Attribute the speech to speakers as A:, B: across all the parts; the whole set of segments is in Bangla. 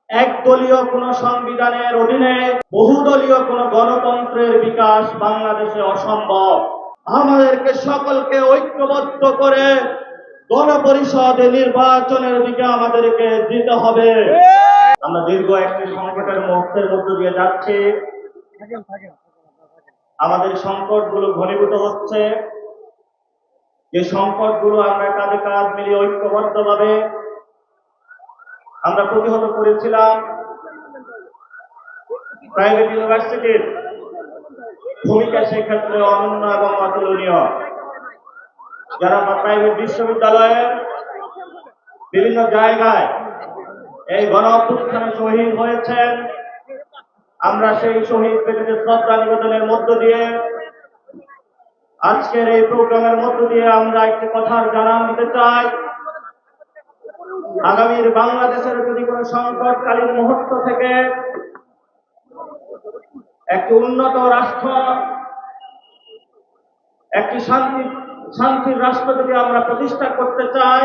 A: একদলীয় কোন সংবিধানের অধীনে বহুদলীয় কোন গণতন্ত্রের বিকাশ বাংলাদেশে অসম্ভব। আমাদেরকে সকলকে ঐক্যবদ্ধ করে গণপরিষদ নির্বাচনের দিকে আমাদেরকে দিতে হবে। আমরা দীর্ঘ একটি সংকটের মুহূর্তের মধ্য দিয়ে যাচ্ছি। আমাদের সংকটগুলো ঘনীভূত হচ্ছে। যে সংকটগুলো আমরা কাঁধে কাঁধ মিলিয়ে ঐক্যবদ্ধভাবে আমরা প্রতিহত করেছিলাম, প্রাইভেট ইউনিভার্সিটির ভূমিকা সেক্ষেত্রে অনন্য এবং অতুলনীয়। যারা প্রাইভেট বিশ্ববিদ্যালয়ের বিভিন্ন জায়গায় এই গণ অভ্যুত্থানে শহীদ হয়েছেন, আমরা সেই শহীদ ব্যক্তিদের শ্রদ্ধা নিবেদনের মধ্য দিয়ে আজকের এই প্রোগ্রামের মধ্য দিয়ে আমরা একটি কথার জানান দিতে চাই। আগামীর বাংলাদেশের যদি কোনো সংকটকালীন মুহূর্ত থেকে একটি উন্নত রাষ্ট্র, একটি শান্তির রাষ্ট্র যদি আমরা প্রতিষ্ঠা করতে চাই,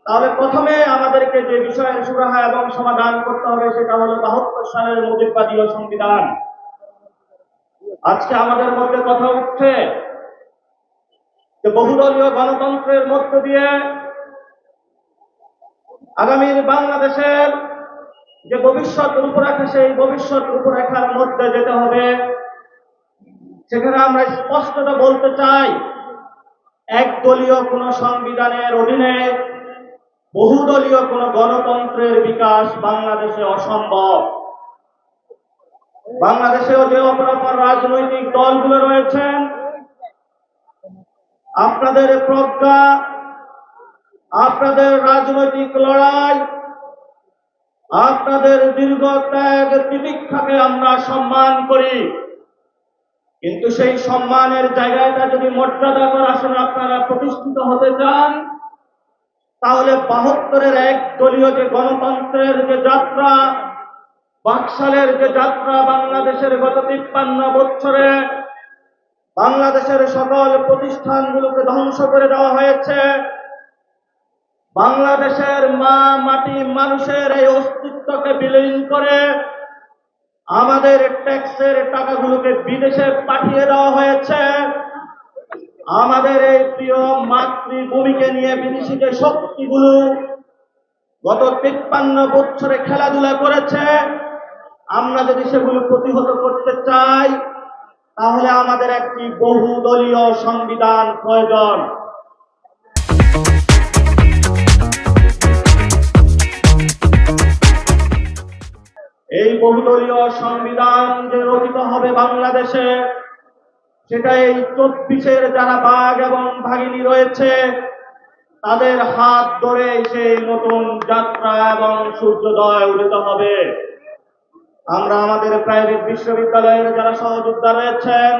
A: তাহলে প্রথমে আমাদেরকে যে বিষয়ের সুরাহা এবং সমাধান করতে হবে সেটা হলো ৭২ সালের মুজিববাদী সংবিধান। আজকে আমাদের মধ্যে কথা উঠছে যে বহুদলীয় গণতন্ত্রের মধ্য দিয়ে আগামীর বাংলাদেশের যে ভবিষ্যৎ রূপরেখা, সেই ভবিষ্যৎ রূপরেখার মধ্যে যেতে হবে। সেখানে আমরা স্পষ্টত বলতে চাই, একদলীয় কোন সংবিধানের অধীনে বহুদলীয় কোন গণতন্ত্রের বিকাশ বাংলাদেশে অসম্ভব। বাংলাদেশেও যে অপরাপর রাজনৈতিক দলগুলো রয়েছেন, আপনাদের প্রজ্ঞা, আপনাদের রাজনৈতিক লড়াই, আপনাদের দীর্ঘ ত্যাগ তিতিক্ষাকে আমরা সম্মান করি। কিন্তু সেই সম্মানের জায়গাটা যদি মর্যাদাকর আসলে আপনারা প্রতিষ্ঠিত হতে চান, তাহলে ৭২-এর একদলীয় যে গণতন্ত্রের যে যাত্রা, বাকশালের যে যাত্রা, বাংলাদেশের গত ৫৩ বছরে বাংলাদেশের সকল প্রতিষ্ঠানগুলোকে ধ্বংস করে দেওয়া হয়েছে। বাংলাদেশের মা মাটি মানুষের এই অস্তিত্বকে বিলীন করে আমাদের ট্যাক্সের টাকাগুলোকে বিদেশে পাঠিয়ে দেওয়া হয়েছে। আমাদের এই প্রিয় মাতৃভূমিকে নিয়ে বিদেশি যে শক্তিগুলো গত ৫৩ বছরে খেলাধুলা করেছে, আমরা যদি সেগুলো প্রতিহত করতে চাই, তাহলে আমাদের একটি বহুদলীয় সংবিধান প্রয়োজন। এই বহুদলীয় সংবিধান যে রচিত হবে বাংলাদেশে, সেটা এই ২৪-এর যারা বাঘ এবং ভাগিনী রয়েছে তাদের হাত ধরে সেই নতুন যাত্রা এবং সূর্যোদয় উদিত হবে। আমরা আমাদের প্রাইভেট বিশ্ববিদ্যালয়ের যারা সহযোদ্ধা রয়েছেন,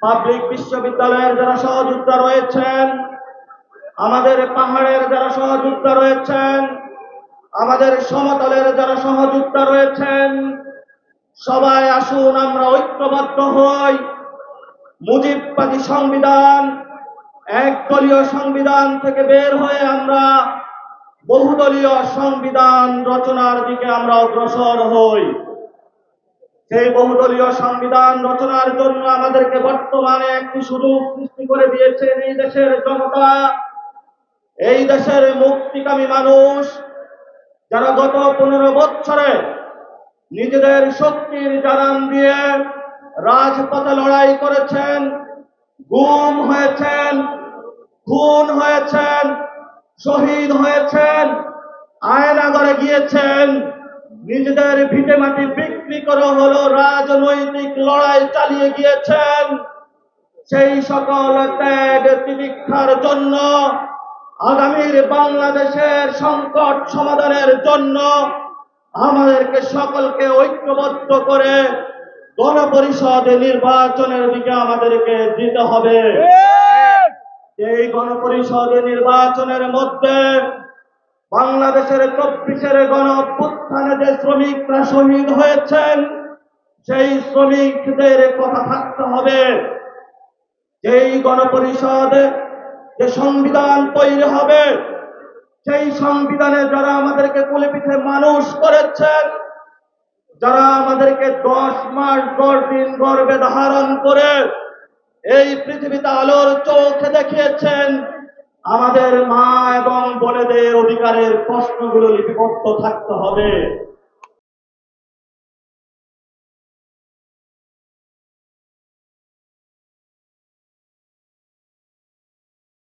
A: পাবলিক বিশ্ববিদ্যালয়ের যারা সহযোদ্ধা রয়েছেন, আমাদের পাহাড়ের যারা সহযোদ্ধা রয়েছেন, আমাদের সমতলের যারা সহযোদ্ধা রয়েছেন, সবাই আসুন আমরা ঐক্যবদ্ধ হই। মুজিববাদী সংবিধান, একদলীয় সংবিধান থেকে বের হয়ে আমরা বহুদলীয় সংবিধান রচনার দিকে আমরা অগ্রসর হই। সেই বহুদলীয় সংবিধান রচনার জন্য আমাদেরকে বর্তমানে একটি সুযোগ সৃষ্টি করে দিয়েছেন এই দেশের জনতা, এই দেশের মুক্তিকামী মানুষ, যারা গত ১৫ বছরে নিজেদের শক্তির জানান দিয়ে রাজপথে লড়াই করেছেন, গুম হয়েছেন, খুন হয়েছেন, শহীদ হয়েছেন, আয়নাগরে গিয়েছেন, নিজেদের ভিটে মাটি বিক্রি করে হলো রাজনৈতিক লড়াই চালিয়ে গিয়েছেন। সেই সকল ত্যাগ তিতিক্ষার জন্য আগামীর বাংলাদেশের সংকট সমাধানের জন্য আমাদেরকে সকলকে ঐক্যবদ্ধ করে গণপরিষদ নির্বাচনের দিকে আমাদেরকে দিতে হবে। এই গণপরিষদ নির্বাচনের মধ্যে বাংলাদেশের ২৪-এর গণ অভ্যুত্থানে যে শ্রমিকরা শহীদ হয়েছেন, সেই শ্রমিকদের কথা থাকতে হবে। যেই গণপরিষদ যে সংবিধান তৈরি হবে, সেই সংবিধানে যারা আমাদেরকে কোলে পিঠে মানুষ করেছেন, যারা আমাদেরকে 10 মাস 10 দিন গর্ভে ধারণ করে এই পৃথিবীতে আলোর চোখে দেখিয়েছেন, আমাদের মা এবং বোনেদের অধিকারের প্রশ্নগুলো লিপিবদ্ধ থাকতে হবে।